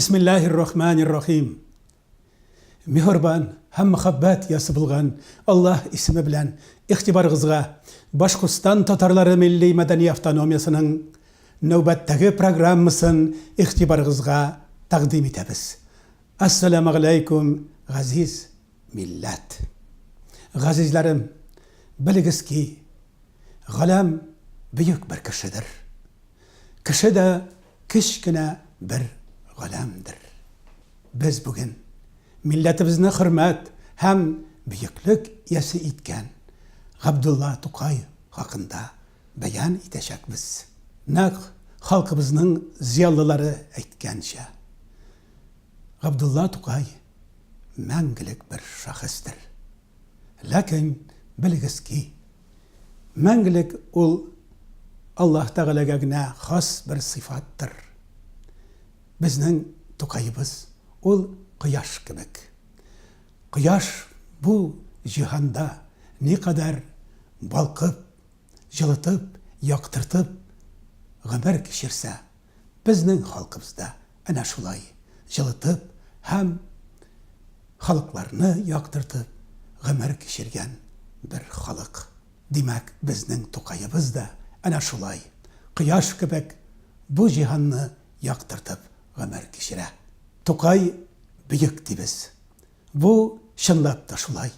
Bismillahirrahmanirrahim. Мехорбан һәм мөхәббәт ясы булган Аллаһ исеме белән игътибарыгызга Башкортстан татарлары милли мәдәни автономиясының нәүбәттәге программасын игътибарыгызга тәкъдим итәбез. Ассаламу алейкум, газиз милләт. Газизләрем, белегез ки, галәм бөек бер кешедер. Кеше дә кечкенә бер галәмдер. Без бүген милләтебезне хөрмәт һәм бөеклек ясы иткән Габдулла Тукай хакында бәян итәчәкбез. Нәкъ халкыбызның зиялылары әйткәнчә, Габдулла Тукай мәңгелек бер шәхестер. Ләкин белегез ки, мәңгелек ул Аллаһ Тәгаләгә генә хас бер сыйфаттыр. Безнең Тукайыбыз ул кояш кебек. Кояш бу җиһанда никадәр балкып, җылытып, яктыртып гомер кичерсә, безнең халкыбызда әнә шулай җылытып һәм халыкларны яктыртып гомер кичергән бер халык. Димәк, безнең Тукайыбыз да әнә шулай кояш кебек бу җиһанны яктыртып гомер кичерә. Тукай бөек дибез. Бу чынлап та шулай.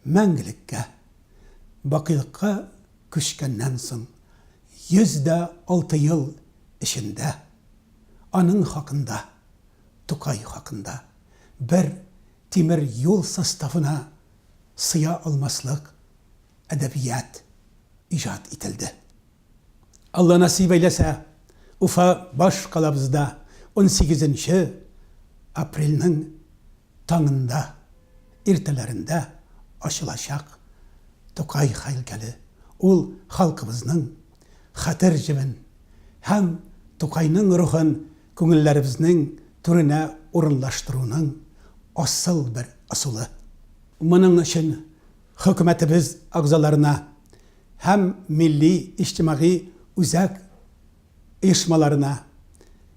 Мәңгелеккә, бакыйлыкка күчкәннән соң 106 ел эчендә аның хакында, Тукай хакында бер тимер юл составына сыя алмаслык әдәбият иҗат ителде. Алла насип әйләсә, Уфа баш калабызда 18 апрельнең таңында, иртәләрендә ачылачак Тукай хәйлкәле. Ул халкыбызның хәтер җебен һәм Тукайның рухын күңелләребезнең түренә урынлаштыруның асыл бер асылы. Моның өчен хөкүмәтебез агзаларына һәм милли иҗтимагый үзәк оешмаларына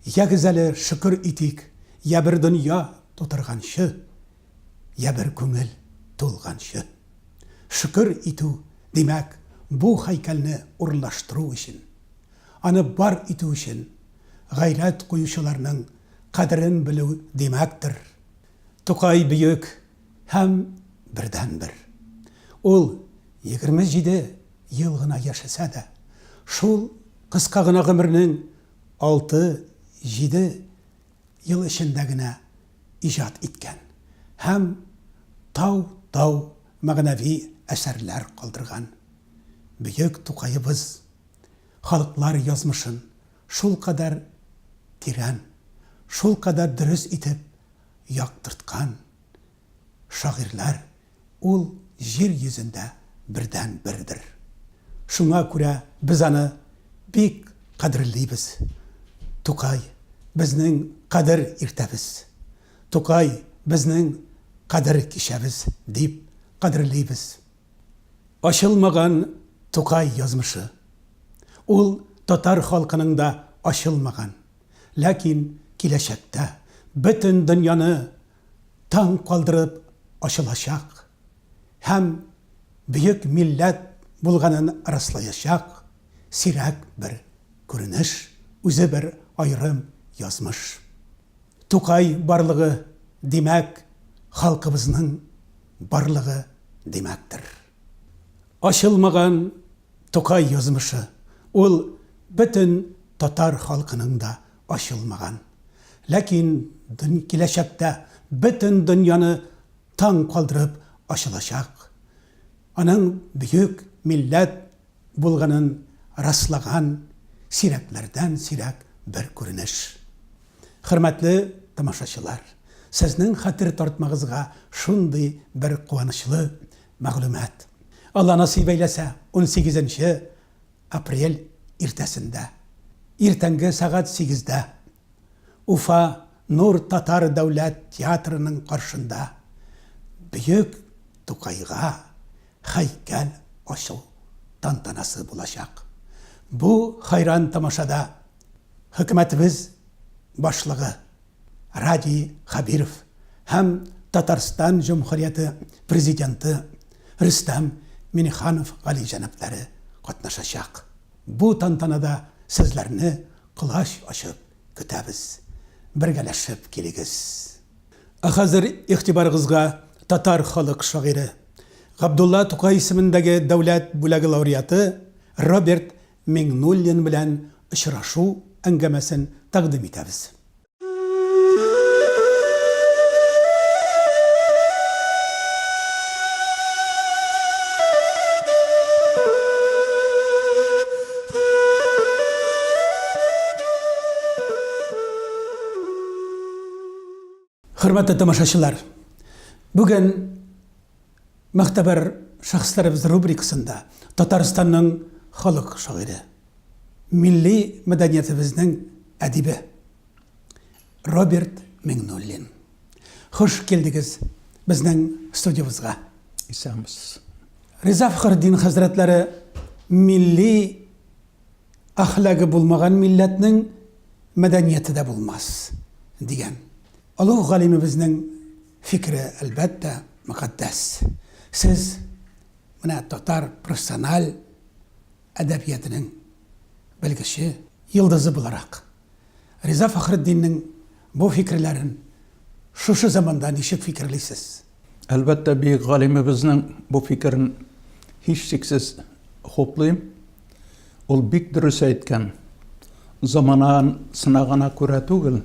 ягезәле шөкер итик, я бер дөнья тутырганчы, я бер күңел тулганчы. Шөкер итү димәк, бу һәйкәлне урынлаштыру өчен, аны бар итү өчен гайрәт куючыларның кадерен белү димәктер. Тукай бөек һәм бердән-бер. Ул 27 ел гына яшәсә дә, шул кыска гына гомернең 6-7 ел эчендә генә иҗат иткән һәм тау мәгънәви әсәрләр калдырган. Бөек Тукайыбыз халыклар язмышын шул кадәр тирән, шул кадәр дөрес итеп яктырткан шагыйрьләр ул җир йөзендә бердән-бердер. Шуңа күрә без аны бик кадерлибез. Тукай безнең кадер иртәбез. Тукай безнең кадер кичәбез дип кадерлибез. Ачылмаган Тукай язмышы. Ул татар халкының да ачылмаган. Ләкин киләчәктә бөтен дөньяны таң калдырып ачылачак һәм бөек милләт булганын раслаячак сирәк бер күренеш, үзе бер айрым язмыш. Тукай барлыгы димәк, халкыбызның барлыгы димәктер. Ачылмаган Тукай язмышы ул бөтен татар халкының да ачылмаган. Ләкин киләчәктә бөтен дөньяны таң калдырып ачылачак. Аның бөек милләт булганын раслаган сирәкләрдән сирәк бер күренеш. Хөрмәтле тамашачылар, сезнең хәтер тартмагызга шундый бер куанычлы мәгълүмат. Алла насип әйләсә, 18 апрель иртәсендә, иртәнге сәгать 8-дә Уфа Нур Татар дәүләт театрының каршында бөек Тукайга һәйкәл ачу тантанасы булачак. Бу хайран тамашада хөкүмәтебез башлыгы Ради Хабиров һәм Татарстан Җумһурияте президенты Рөстәм Миңнеханов Гали җәнаплары катнашачак. Бу тантанада сезләрне кылач ачып көтәбез. Бергәләшеп килегез. Хәзер игътибарыгызга татар халык шагыйре Габдулла Тукай исемендәге дәүләт бүләге лауреаты Роберт Миңнуллин белән очрашу әңгәмәсен тәкъдим итәбез. Хөрмәтле тамашачылар, бүген Мәхтәбәр шәхесләребез рубрикасында Татарстанның халык шагыйре, милли мәдәниятебезнең әдибе Роберт Миңнуллин. Хуш килдегез безнең студиябызга. Исәнбез. Риза Фәхретдин хәзрәтләре милли әхлагы булмаган милләтнең мәдәнияте дә булмас дигән. Аллаһ галимебезнең фикре әлбәттә мөхәддәс. Сез менә татар профессиональ әдәбиятының белгече йылдызы буларак Риза Фәхретдиннең бу фикерләрен шушы заманда ничек фикерлисез? Әлбәттә, бик галимебезнең бу фикерен һичшиксез хуплыйм. Ул бик дөрес әйткән. Заманан сынагына күрә түгел,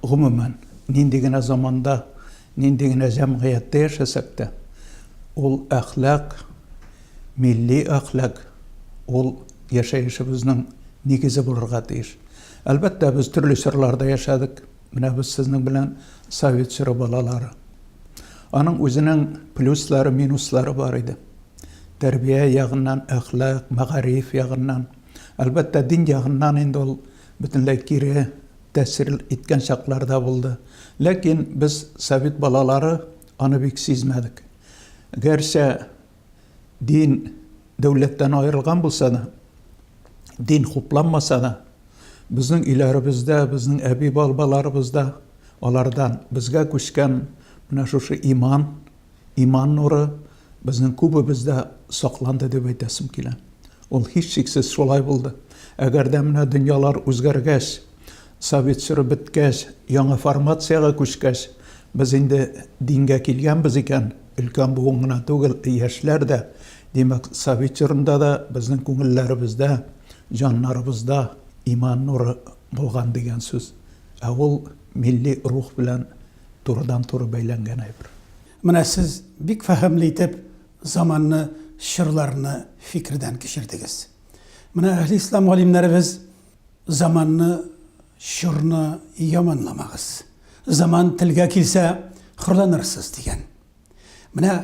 гомумән нинди генә заманда, нинди генә җәмгыятьтә яшәсәк тә, ул әхлак, милли әхлак, ул яшәешебезнең нигезе булырга тиеш. Әлбәттә, без төрле чорларда яшәдек. Менә без сезнең белән совет чоры балалары. Аның үзенең плюслары, минуслары бар иде. Тәрбия ягыннан, әхлак, мәгариф ягыннан, әлбәттә, дин ягыннан инде ул бөтенләй кире тәсир иткән чакларда булды. Ләкин без совет балалары аны бик сизмәдек. Гәрчә дин дәүләттән аерылган булса да, дин хупланмаса да, безнең өйләребездә, безнең әби балаларыбызда алардан безгә күчкән менә шушы иман нуры безнең күбебездә сакланды дип әйтәсем килә. Ул һичшиксез шулай булды. Әгәр дә менә дөньялар үзгәргәч, совет чоры беткәч, яңа формацияга күчкәч, без инде дингә килгәнбез икән, өлкән буын гына түгел, яшьләр дә, димәк, совет чорында да безнең күңелләребездә, җаннарыбызда иман нуры булган дигән сүз. Ул милли рух белән турыдан-туры бәйләнгән әйбер. Менә сез бик фәһемле итеп заманны, чорларны фикердән кичердегез. Менә әһли ислам галимнәребез заманны, чорны яманламагыз. Заман телгә килсә, хурланырсыз дигән. Менә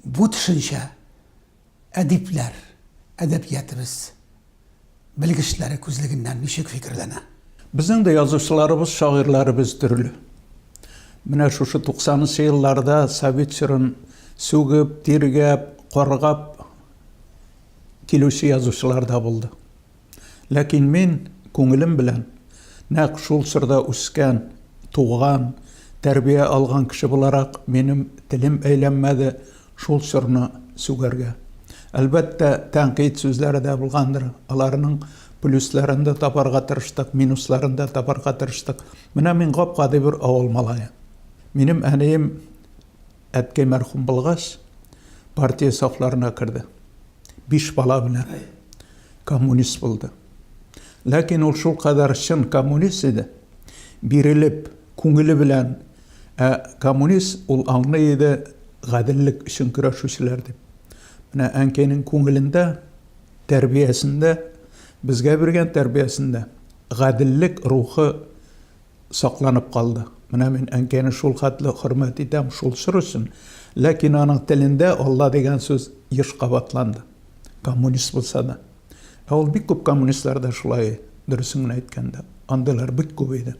бу төшенчә әдипләр, әдәбиятыбыз белгечләре күзлегеннән ничек фикерләнә? Безнең дә язучыларыбыз, шагыйрьләребез төрле. Менә шушы 90-нчы елларда совет чорын сүгеп, тиргәп, каргап килүче язучылар да булды. Ләкин мин күңелем белән нәкъ шул чорда үскән, туган, тәрбия алган кеше буларак минем телем әйләнмәде шул чорны сүгәргә. Әлбәттә, тәнкыйть сүзләре дә булгандыр. Аларның плюсларын да табарга тырыштык, минусларын да табарга тырыштык. Менә мин гап-гади бер авыл малае. Минем әнием әткәй мәрхүм булгач, партия сафларына керде. 5 бала белән коммунист булды. Ләкин ул шул кадәр чын коммунист иде. Бирелеп, күңеле белән коммунист ул аңлый иде гаделлек өчен көрәшүчеләр дип. Менә әнкәйнең күңелендә, тәрбиясендә, безгә биргән тәрбиясендә гаделлек рухы сакланып калды. Менә мин әнкәйне шул хәтле хөрмәт итәм, шул чор өчен. Ләкин аның телендә Алла дигән сүз еш кабатланды. Коммунист булса да. Ул бик күп коммунистлар да шулай, дөресен әйткәндә. Андыйлар бик күп иде.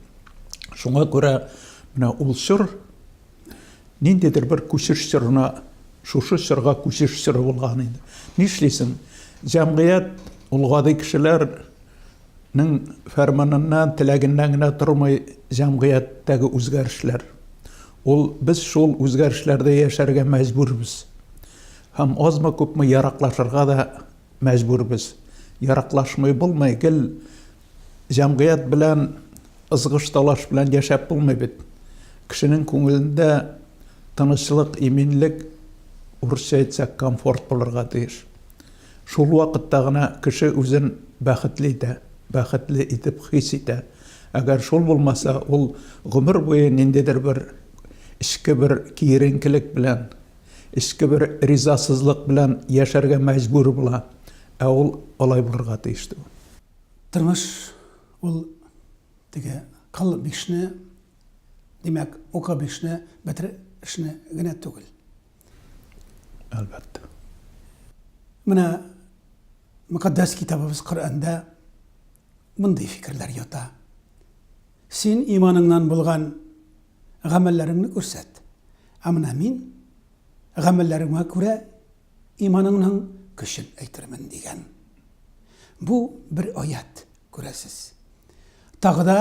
Шуңа күрә менә ул чор ниндидер бер күчеш чорына, шушы чорга күчеш чоры булган иде. Нишлисең? Җәмгыять, ул гади кешеләр фәрманыннан, теләгеннән генә тормый җәмгыятьтәге үзгәрешләр. Ул без шул үзгәрешләрдә яшәргә мәҗбүрбез. Һәм азмы күпме яраклашырга да мәҗбүрбез. Яраклашмый булмый, гел җәмгыять белән ызгыш талаш белән яшәп булмый бит. Кешенең күңелендә тынычлык, иминлек, урысча әйтсәк, комфорт булырга тиеш. Шул вакытта гына кеше үзен бәхетле итеп хис итә. Әгәр шул булмаса, ул гомер буе ниндидер бер эчке бер киеренкелек белән, эчке бер ризасызлык белән яшәргә мәҗбүр була. Ә ул алай булырга тиеш түгел. Тормыш ул теге кыл бишне, димәк, ука бишне, бетер эшне генә түгел. Әлбәттә. Менә Мөкаддәс китабыбыз Коръәндә мондый фикерләр ята. Син иманыңнан булган гамәлләреңне күрсәт. Ә менә мин гамәлләремә күрә иманыңның көчен әйтермен дигән. Бу бер аят, күрәсез. Тагы да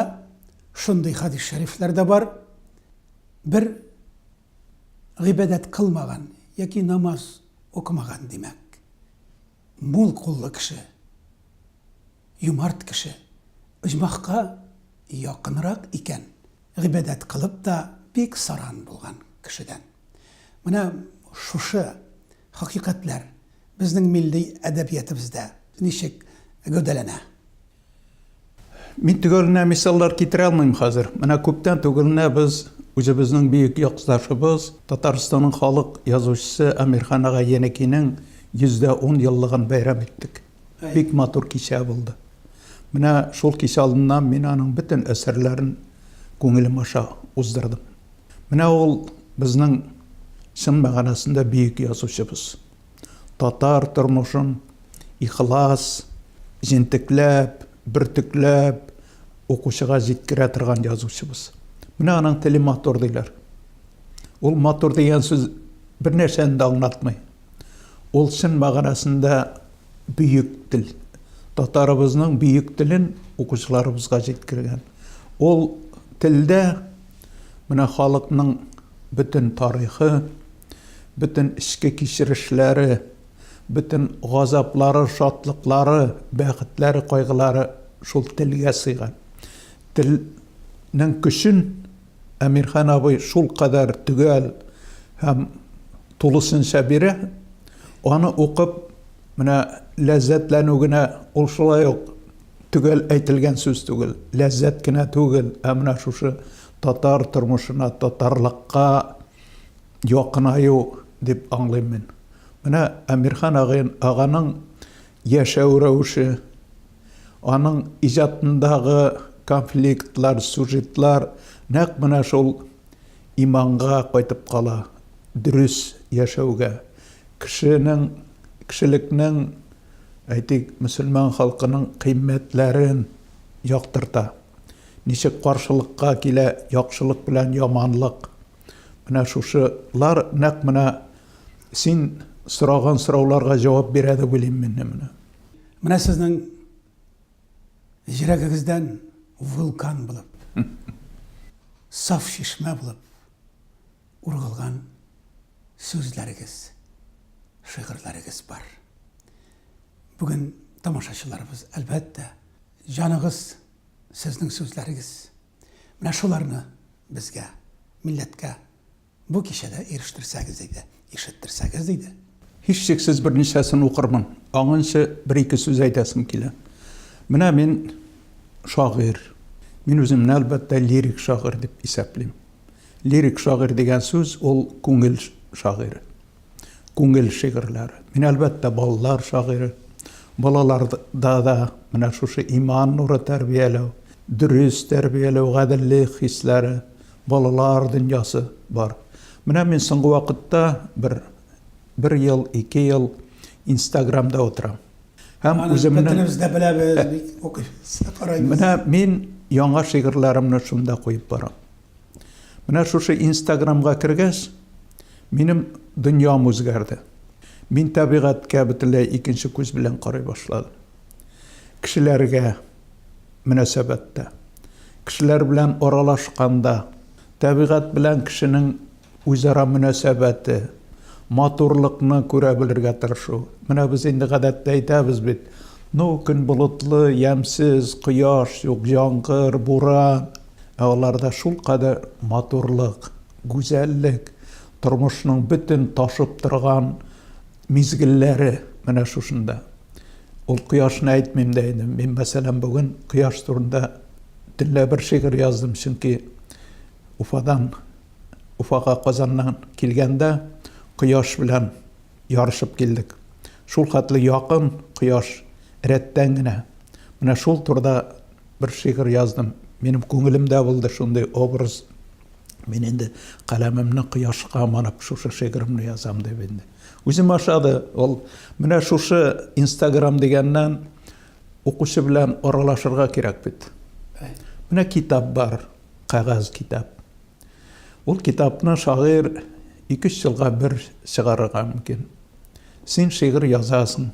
шундый хадис шәрифләр дә бар. Бер гыйбадәт кылмаган яки намаз укымаган димәк. Мул куллы кеше, юмарт кеше, оҗмахка якынрак икән, гыйбадәт кылып та бик саран булган кешедән. Менә шушы хакыйкатьләр безнең милли әдәбиятыбызда ничек гәүдәләнә? Мин төгәленә мисаллар китерә алмыйм хәзер. Менә күптән түгелне без үзебезнең бөек якташыбыз, Татарстанның халык язучысы Әмирхан ага Янекинең 110 еллыгын бәйрәм иттек. Бик матур кичә булды. Менә шул кичә алдыннан мин аның бөтен әсәрләрен күңелем аша уздырдым. Менә ул безнең чын мәгънәсендә бөек язучыбыз. Татар тормышын ихлас, җентекләп, бертөкләп укучыга җиткерә торган язучыбыз. Менә аның теле матур диләр. Ул матур дигән сүз бернәрсәне дә аңлатмый. Ул чын мәгънәсендә бөек тел. Татарыбызның бөек телен укучыларыбызга җиткергән. Ул телдә менә халыкның бөтен тарихы, бөтен эчке кичерешләре, бөтен газаплары, шатлыклары, бәхетләре, кайгылары шул телгә сыйган. Телнең көчен Әмирхан абый шул кадәр төгәл һәм тулысынча бирә. Аны укып, менә ләззәтләнү генә ул шулай ук төгәл әйтелгән сүз түгел, ләззәт кенә түгел, ә менә шушы татар тормышына, татарлыкка якынаю дип аңлыйм мин. Менә Әмирхан аганың яшәү рәвеше, аның иҗатындагы конфликтлар, сюжетлар нәкъ менә шул иманга кайтып кала, дөрес яшәүгә, кешелекнең, әйтик, мөселман халкының кыйммәтләрен яктырта. Ничек каршылыкка килә яхшылык белән яманлык. Менә шушылар нәкъ менә син сораган сорауларга җавап бирә дип уйлыйм мин. Менә сезнең йөрәгегездән вулкан булып, саф шишмә булып ургылган сүзләрегез, шигырьләрегез бар. Бүген тамашачыларыбыз әлбәттә җаныгыз сезнең сүзләрегез. Менә шуларны безгә, милләткә бу кичәдә ирештерсәгез иде, ишеттерсәгез иде. Һичшиксез берничәсен укырмын. Аңынчы бер-ике сүз әйтәсем килә. Менә мин шагыйрь. Мин үземне әлбәттә лирик шагыйрь дип исәплим. Лирик шагыйрь дигән сүз ул күңел шагыйрь. Күңел шигырьләре. Мин әлбәттә балалар шагыйрь. Балаларда да менә шушы иман нуры тәрбияләү, дөрес тәрбияләү, гаделлек хисләре, балалар дөньясы бар. Менә мин соңгы вакытта бер ел, 2 ел Instagramда утырам. Һәм үземнең беләбез, бик укыйбыз, карайбыз. Менә мин яңа шигырьләремне шунда куеп барам. Менә шушы Instagramга кергәч, минем дөньям үзгәрде. Мин табигатькә бөтенләй икенче күз белән карый башладым. Кешеләргә, мөнәсәбәттә, кешеләр белән аралашканда, табигать белән кешенең үзара мөнәсәбәте, матурлыкны күрә белергә тырышу. Менә без инде гадәттә әйтәбез бит, көн болытлы, ямсыз, кояш юк, яңгыр, буран. Аларда шул кадәр матурлык, гүзәллек, тормышның бөтен ташып торган мизгелләре менә шушында. Ул кояшны әйтмим дә инде. Мин мәсәлән бүген кояш турында төнлә бер шигырь яздым, чөнки Уфага Казаннан килгәндә кояш белән ярышып килдек. Шул хәтле якын кояш рәттән генә. Менә шул турда бер шигырь яздым. Минем күңелемдә булды шундый образ. Мин инде каләмемне кояшка манып шушы шигыремне язам дип инде. Үзем ашады. Ул менә шушы Instagram дигәннән укучы белән аралашырга кирәк бит. Менә китап бар, кагаз китап. Ул китапны шагыйрь 2-3 елга бер чыгарырга мөмкин. Син шигырь язасың,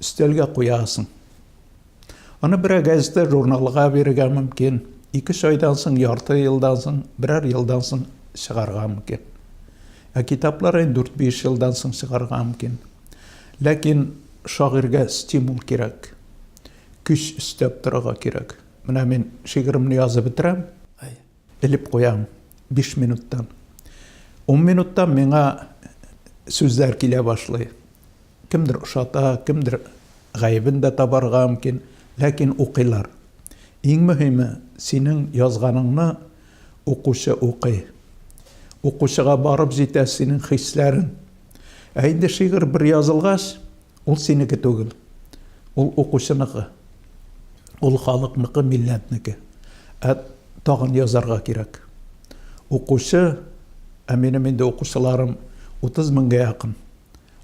өстәлгә куясың. Аны бер газета журналга бирергә мөмкин. 2 айдан соң, ярты елдан соң, берәр елдан соң чыгарга мөмкин. Китаплар 4-5 елдан соң чыгарга мөмкин. Ләкин шагыйрьгә стимул кирәк. Көч өстәп торырга кирәк. Менә мин шигыремне язып бетерәм, элеп куям 5 минуттан. 10 минуттан миңа сүзләр килә башлый. Кемдер ошата, кемдер гаебен дә табарга мөмкин, ләкин укыйлар. Иң мөһиме, синең язганыңны укучы укый. Укучыга барып җитә синең хисләрен. Инде шигырь бер язылгач, ул синеке түгел. Ул укучыныкы. Ул халыкныкы, милләтнеке. Тагын язарга кирәк. Укучы, минем инде укучыларым 30 меңгә якын.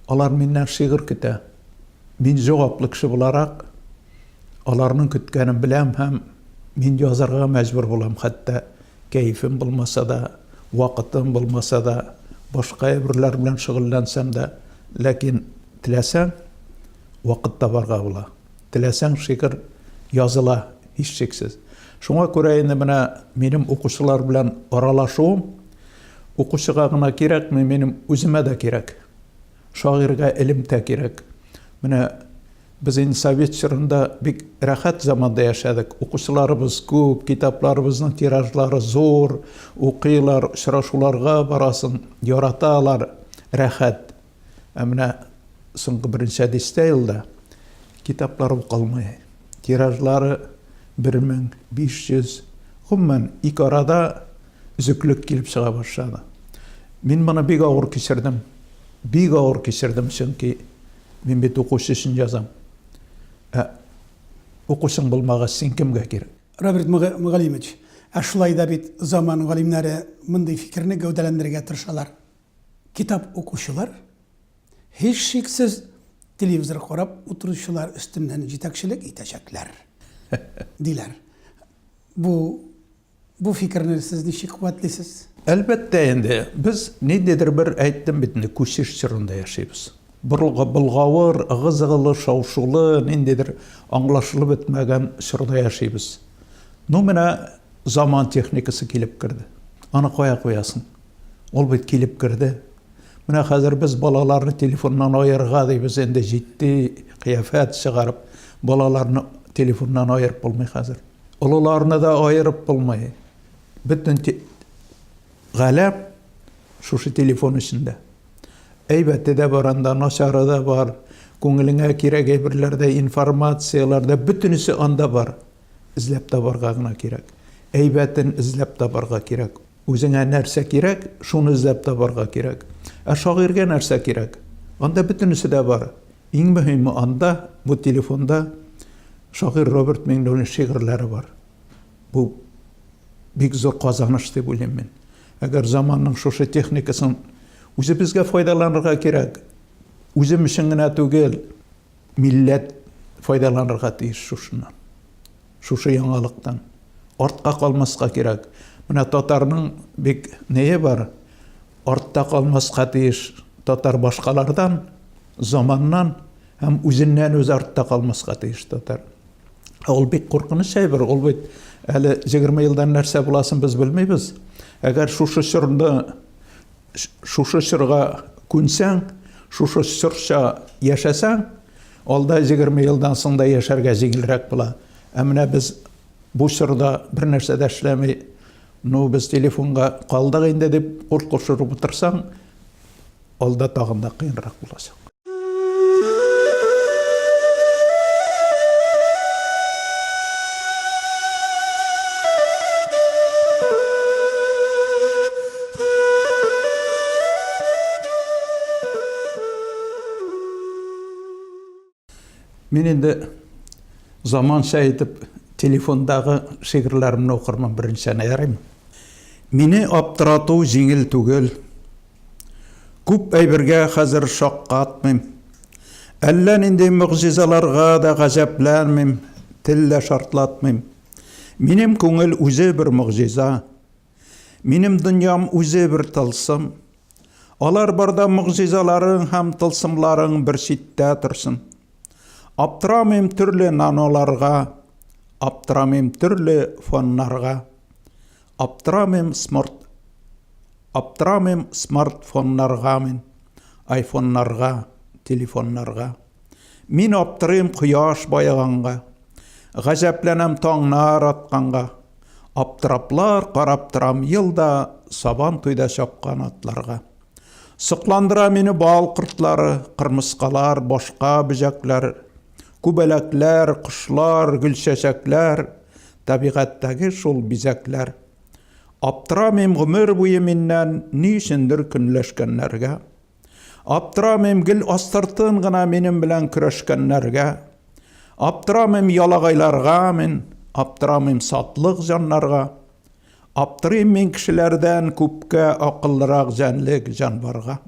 Алар миннән шигырь көтә. Мин җаваплы кеше буларак, аларның көткәнен беләм һәм мин язарга мәҗбүр булам. Хәтта кәефем булмаса да, вакытым булмаса да, башка әйберләр белән шөгыльләнсәм дә, ләкин теләсәң, вакыт табарга була. Теләсәң, шигырь языла һичшиксез. Шуңа күрә инде менә минем укучылар белән аралашуым укучыга гына кирәкме, минем үземә дә кирәк. Шагыйрьгә элемтә кирәк. Менә без инде совет чорында бик рәхәт заманда яшәдек. Укучыларыбыз күп, китапларыбызның тиражлары зур, укыйлар, очрашуларга барасың, яраталар, рәхәт. Менә соңгы 1-нче дистә елда китаплар укылмый. Тиражлары 1500, гомумән 2 арада үзеклек килеп чыга башлады. Мин моны бик авыр кичердем. Бик авыр кичердем, чөнки мин бит укучы өчен язам. Укучың булмагач син кемгә кирәк? Роберт Мөгаллимович, шулай да бит заман галимнәре мондый фикерне гәүдәләндерергә тырышалар. Китап укучылар һичшиксез телевизор карап утыручылар өстеннән җитәкчелек итәчәкләр. Диләр. Бу фикерне сез ничек куәтлисез? Әлбәттә инде, без ниндидер бер әйттем бит, күчеш чорында яшибез. Булгавыр, ыгы-зыгылы, шаушулы, ниндидер аңлашылып бетмәгән чорда яшибез. Менә заман техникасы килеп керде. Аны кая куясың? Ул бит килеп керде. Менә хәзер без балаларны телефоннан аерга дибез, инде җитди кыяфәт чыгарып, балаларны телефоннан аерып булмый хәзер. Олыларны да аерып булмый. Бөтен галәм шушы телефон эчендә. Әйбәте дә бар, анда начары да бар, күңелеңә кирәк әйберләрдә, информацияларда, бөтенесе анда бар. Изләп табарга гына кирәк. Әйбәтен изләп табарга кирәк. Үзеңә нәрсә кирәк, шуны изләп табарга кирәк. Шагыйрьгә нәрсә кирәк? Анда бөтенесе дә бар. Иң мөһиме анда, бу телефонда шагыйрь Роберт Миңнуллин шигырьләре бар. Бу бик зур казаныш дип уйлыйм мин. Әгәр заманның шушы техникасын үзебезгә файдаланырга кирәк. Үзем өчен генә түгел, милләт файдаланырга тиеш шушыннан. Шушы яңалыктан. Артка калмаска кирәк. Менә татарның бик нәе бар. Артта калмаска тиеш татар башкалардан, заманнан һәм үзеннән үз артта калмаска тиеш татар. Ул бик куркыныч әйбер, ул бит әле 20 елдан нәрсә буласын без белмибез. Әгәр шушы чорга күнсәң, шушы чорча яшәсәң, алда 20 елдан соң да яшәргә җиңелрәк була. Ә менә без бу чорда бер нәрсә дә эшләми, без телефонга калдык инде дип куркышып утырсаң, алда тагын да кыенрак булачак. Мен енді заманша етіп телефондағы шигырьләремне укырмын, беренчәне ярыймы. Мине аптырату җиңел түгел. Күп әйбергә хәзер шаккатмыйм. Әллә нинди мөгъҗизаларга да гаҗәпләнмим, теллә шартлатмыйм. Минем күңел үзе бер мөгъҗиза. Минем дөньям үзе бер тылсым. Алар барда мөгъҗизаларың һәм тылсымларың бер читтә торсын. Аптырамыйм төрле наноларга, аптырамыйм төрле фоннарга, аптырамыйм смартфоннарга мен, айфоннарга, телефоннарга. Мин аптырыйм кояш байыганга, гаҗәпләнәм таңнар атканга, аптыраплар карап торам елда сабан туйда чапкан атларга. Сокландыра мине бал кыртлары, кырмыскалар, башка бөҗәкләр, күбәләкләр, кошлар, гөлчәчәкләр, табигатьтәге шул бизәкләр. Аптырамыйм гомер буе миннән ни өчендер көнләшкәннәргә. Аптырамыйм гел астыртын гына минем белән көрәшкәннәргә. Аптырамыйм ялагайларга мен, аптырамыйм сатлык җаннарга. Аптырыйм мин кешеләрдән күпкә акыллырак җанлык җанварга.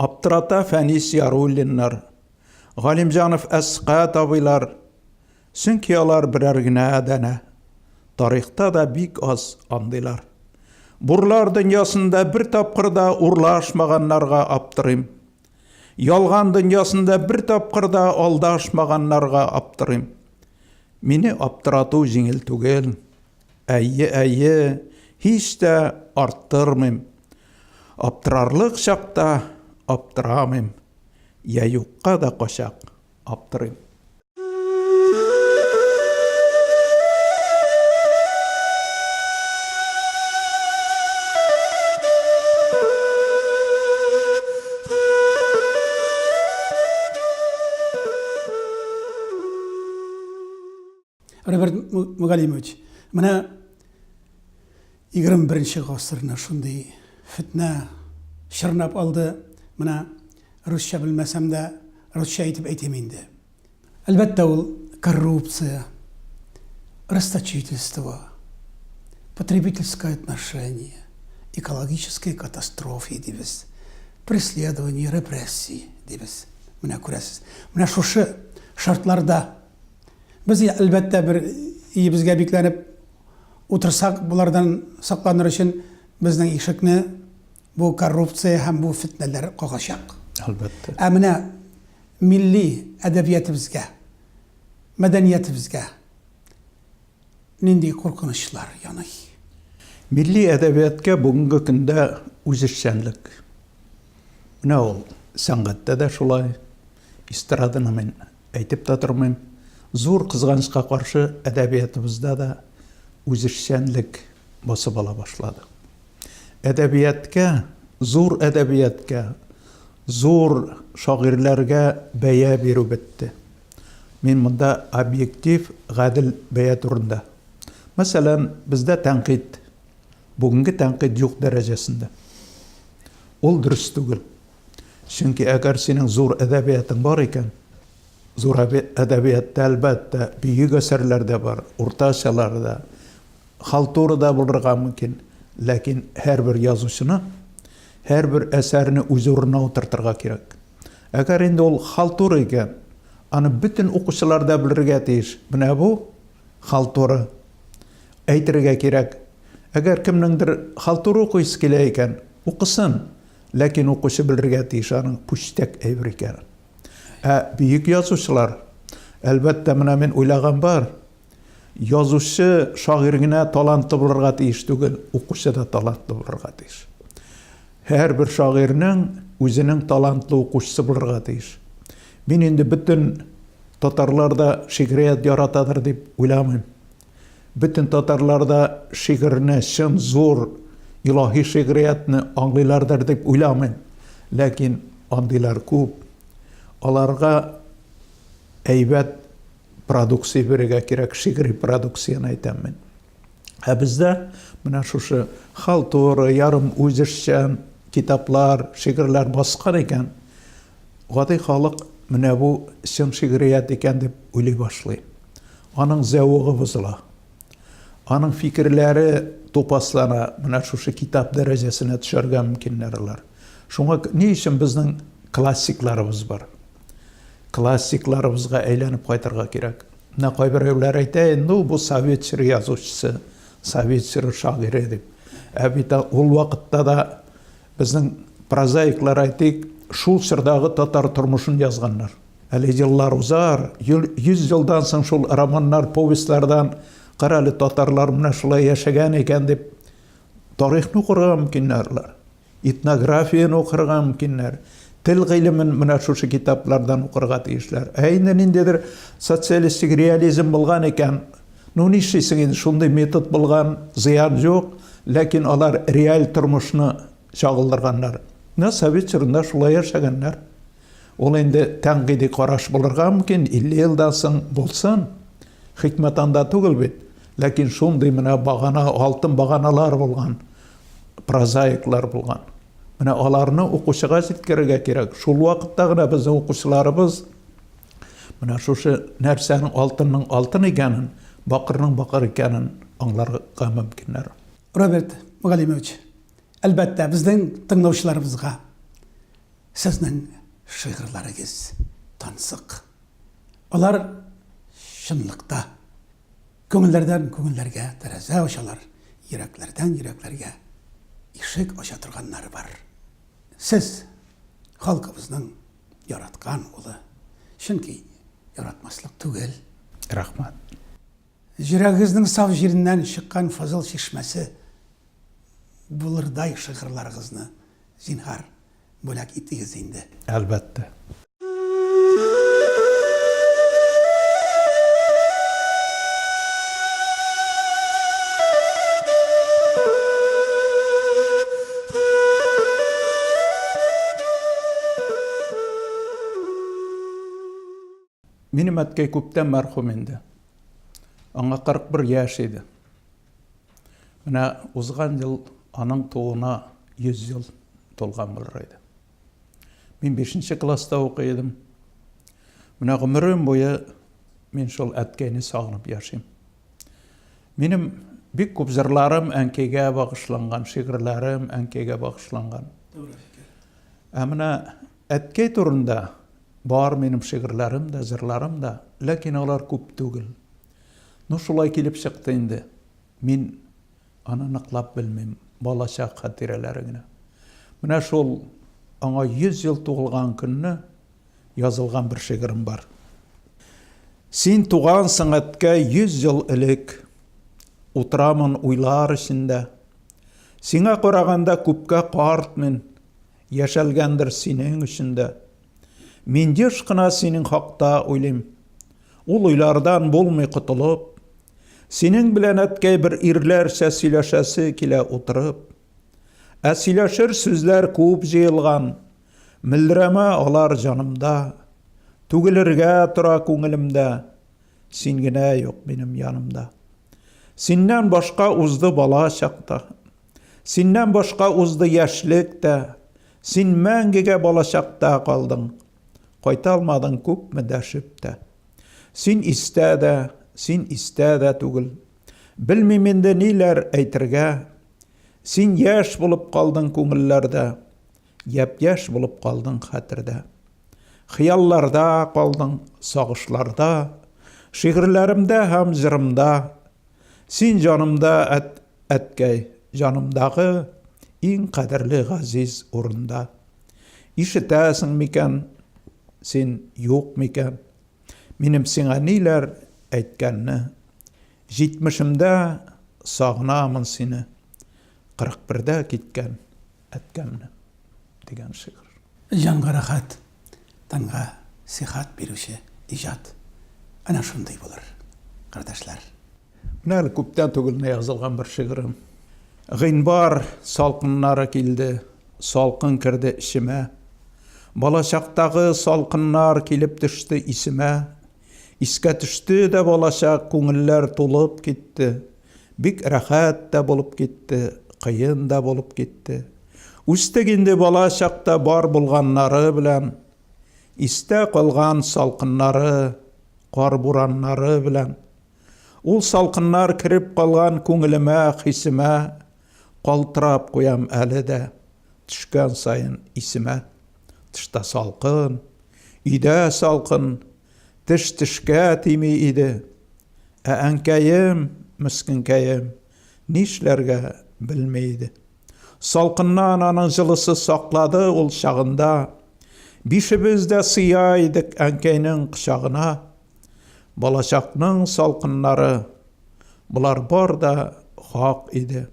Аптырата Фәнис Яруллиннар, Галимҗанов Әсқәт абыйлар, чөнки алар берәр генә дәнә. Тарихта да бик аз андыйлар. Бурлар дөньясында бер тапкырда урлашмаганнарга аптырыйм. Ялган дөньясында бер тапкырда алдашмаганнарга аптырыйм. Мине аптырату җиңел түгел. Әйе, һич тә арттырмыйм. Аптырарлык чакта аптырамыйм. Я юкка да качак аптырыйм. Роберт Мөгалимович, менә 21 гасырны шундый фитнә чорнап алды. Менә русча белмәсәм дә, русча әйтеп әйтәм инде. Әлбәттә, ул коррупция, расточительство, потребительское отношение, экологические катастрофы дибез, преследование, репрессии дибез. Менә күрәсез. Менә шушы шартларда biz әлбәттә бер безгә бикләнеп утырсак, булардан сакланыр өчен безнең ишекне бу коррупция һәм бу фитнәләр кагачак. Әлбәттә. Ә менә милли әдәбиятыбызга, мәдәниятыбызга нинди куркынычлар яный? Milli әдәбиятка бүгенге көндә үзешчәнлек. Менә ул сәнгатьтә дә шулай, эстраданы мен әйтеп тә тормыйм. Зур кызганычка каршы әдәбиятыбызда да үзешчәнлек басып ала башлады. Әдәбиятка, зур әдәбиятка, зур шагыйрьләргә бәя бирү бетте. Мин монда объектив, гадел бәя турында. Мәсәлән, бездә тәнкыйть, бүгенге тәнкыйть юк дәрәҗәсендә. Ул дөрес түгел. Чөнки әгәр синең зур әдәбиятың бар икән, зур әдәбиятта әлбәттә бөек әсәрләр дә бар, уртачалар да, халтура да булырга мөмкин. Ләкин һәрбер язучыны, һәрбер әсәрне үз урынына утыртырга кирәк. Әгәр инде ул халтура икән, аны бөтен укучылар да белергә тиеш. Менә бу халтура. Әйтергә кирәк. Әгәр кемнеңдер халтура укыйсы килә икән, укысын. Ләкин укучы белергә тиеш аның пүчтәк әйбер икән. Бөек язучылар, Әлбәттә, менә мен уйлаган бар. Язучы шагыйрь генә талантлы булырга тиеш түгел, укучы да талантлы булырга тиеш. Һәрбер шагыйрьнең үзенең талантлы укучысы булырга тиеш. Мин инде бөтен татарлар да шигърият яратадыр дип уйламыйм. Бөтен татарлар да шигырьне, чын зур илаһи шигъриятны аңлыйлардыр дип уйламыйм. Ләкин андыйлар күп. Аларга әйбәт продукция бирергә кирәк, шигъри продукцияны әйтәм мин. Ә бездә менә шушы халтура, ярым үзешчән китаплар, шигырьләр баскан икән. Гади халык менә бу чын шигърият икән дип уйлый башлый. Аның зәвыгы бозыла. Аның фикерләре тупаслана, менә шушы китап дәрәҗәсенә төшәргә мөмкиннәрләр. Шуңа ни өчен безнең классикларыбыз бар. Классикларыбызга әйләнеп кайтырга кирәк. Менә кайберәүләр әйтә, ну бу совет чоры язучысы, совет чоры шагыйре дип. Ә бит ул вакытта да безнең прозаиклар әйтик, шул чордагы татар тормышын язганнар. Әле еллар узар, 100 елдан соң шул романнар, повестлардан каралы татарлар менә шулай яшәгән икән дип тарихны укырга мөмкиннәрләр. Этнографияны укырга мөмкиннәр. Тел гыйлемен менә шушы китаплардан укырга тиешләр. Әйне ниндидер социалистик реализм булган икән, ну нишлисең инде, шундый метод булган, зыян юк, ләкин алар реаль тормышны чагылдырганнар. Менә совет чорында шулай яшәгәннәр. Ул инде тәнкыйди караш булырга мөмкин, 50 елдан соң булсын, хикмәт анда түгел бит. Ләкин шундый менә багана, алтын баганалар булган, прозаиклар булган. Менә аларны укучыга җиткерергә кирәк. Шул вакытта гына безнең укучыларыбыз менә шушы нәрсәнең алтынның алтын икәнен, бакырның бакыр икәнен аңларга мөмкиннәр. Роберт Мөгаллимович, әлбәттә безнең тыңлаучыларыбызга сезнең шигырьләрегез тансык. Алар шынлыкта күңелләрдән күңелләргә тәрәзә ачалар, йөрәкләрдән йөрәкләргә ишек ача торганнары бар. Сез халкыбызның яраткан улы, чөнки яратмаслык түгел. Рәхмәт. Йөрәгегезнең саф җиреннән чыккан фазыл чишмәсе булырдай шигырьләрегезне зинһар бүләк итегез инде. Әлбәттә. Минем әткәй күптән мәрхүм инде. Аңа 41 яшь иде. Менә узган ел аның тууына 100 ел тулган булыр иде. Мин 5нче класста укый идем. Менә гомерем буе мин шул әткәйне сагынып яшим. Минем бик күп җырларым әнкәйгә багышланган, шигырьләрем әнкәйгә багышланган. Ә менә әткәй турында бар минем шигырьләрем дә, җырларым да, ләкин алар күп түгел. Ну шулай килеп чыкты инде. Мин аны ныклап белмим, балачак хатирәләре генә. Менә шул аңа 100 ел тулган көнне язылган бер шигырем бар. Син туган сәнгатькә 100 ел элек, утырамын уйлар эчендә. Сиңа караганда күпкә карт мин, яшәлгәндер синең эчендә. Мин еш кына синең хакта уйлыйм. Ул уйлардан булмый кутылып, синең белән әткәй бер ирләрчә сөйләшәсе килә утырып. Ә сөйләшер сүзләр күп җыелган, милдерәмә алар җанымда, түгелергә тора күңелемдә, син генә юк минем янымда. Синнән башка узды бала чакта, синнән башка узды яшьлек тә, син мәңгегә бала чакта калдың. Кайта алмадың күпме дәшеп тә. Син истә дә түгел. Белмим инде ниләр әйтергә. Син яшь булып калдың күңелләрдә, япь-яшь булып калдың хәтердә. Хыялларда калдың, сагышларда, шигырьләремдә һәм җырымда. Син җанымда әткәй, җанымдагы иң кадерле газиз урында. Ишетәсең микән? Син юк микән? Минем сиңа ниләр әйткәнне, 70-мдә сагынамын сине, 41-дә киткән әткәмне дигән шигырь. Жанга рахат, танга сихат бирүче иҗат. Ана шундый булыр, кардәшләр. Менә әле күптән түгел язылган бер шигырем. Гыйнбар салкыннары килде, салкын керде ишемә. Балачактагы салкыннар килеп төште исемә. Искә төште дә балачак, күңелләр тулып китте. Бик рәхәт тә булып китте, кыен да булып китте. Үстек инде балачакта бар булганнары белән, истә калган салкыннары, кар бураннары белән. Ул салкыннар кирип калган күңелемә, хисемә, калтырап куям әле дә, төшкән сайын исемә. Тышта салкын, өйдә салкын, теш тешкә тими иде. Ә әнкәем, мискенкәем, нишләргә белмәй иде. Салкыннан аның җылысы саклады ул чагында. Бишебез дә сыя идек әнкәйнең кочагына. Балачакның салкыннары, булар бар да хак иде.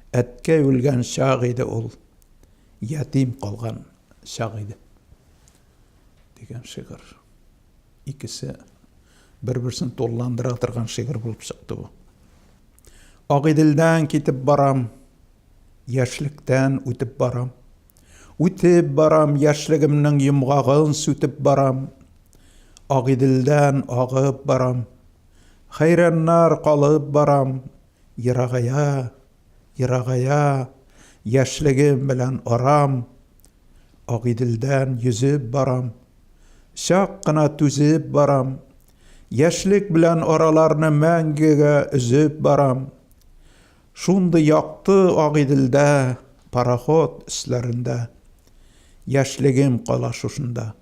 Әткәй үлгән чак иде ул, ятим калган чак иде. Дигән шигырь. Икесе бер-берсен тулландыра торган шигырь булып чыкты бу. Агыйделдән китеп барам, яшьлектән үтеп барам. Үтеп барам, яшьлегемнең йомгагын сүтеп барам. Агыйделдән агып барам, хайраннар калып барам. Ерагая, ерагая, яшьлегем белән арам. Агыйделдән йөзеп барам, чак кына түзеп барам. Яшьлек белән араларны мәңгегә өзеп барам. Шундый якты агыйделдә, пароход өсләрендә. Яшьлегем кала шушында,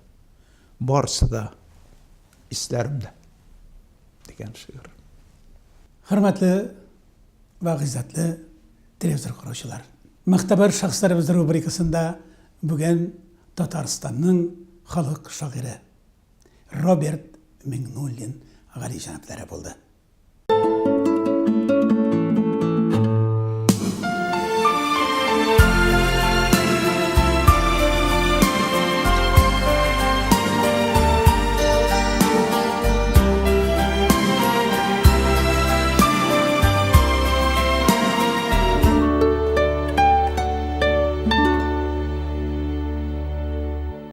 барсы да исләремдә. Дигән шигырь. Хөрмәтле ва гыйззәтле телевизор караучылар. Мөхтәбәр шәхесләребез рубрикасында бүген Татарстанның халык шагыйре Роберт Миңнуллин Гали җәнаплары булды.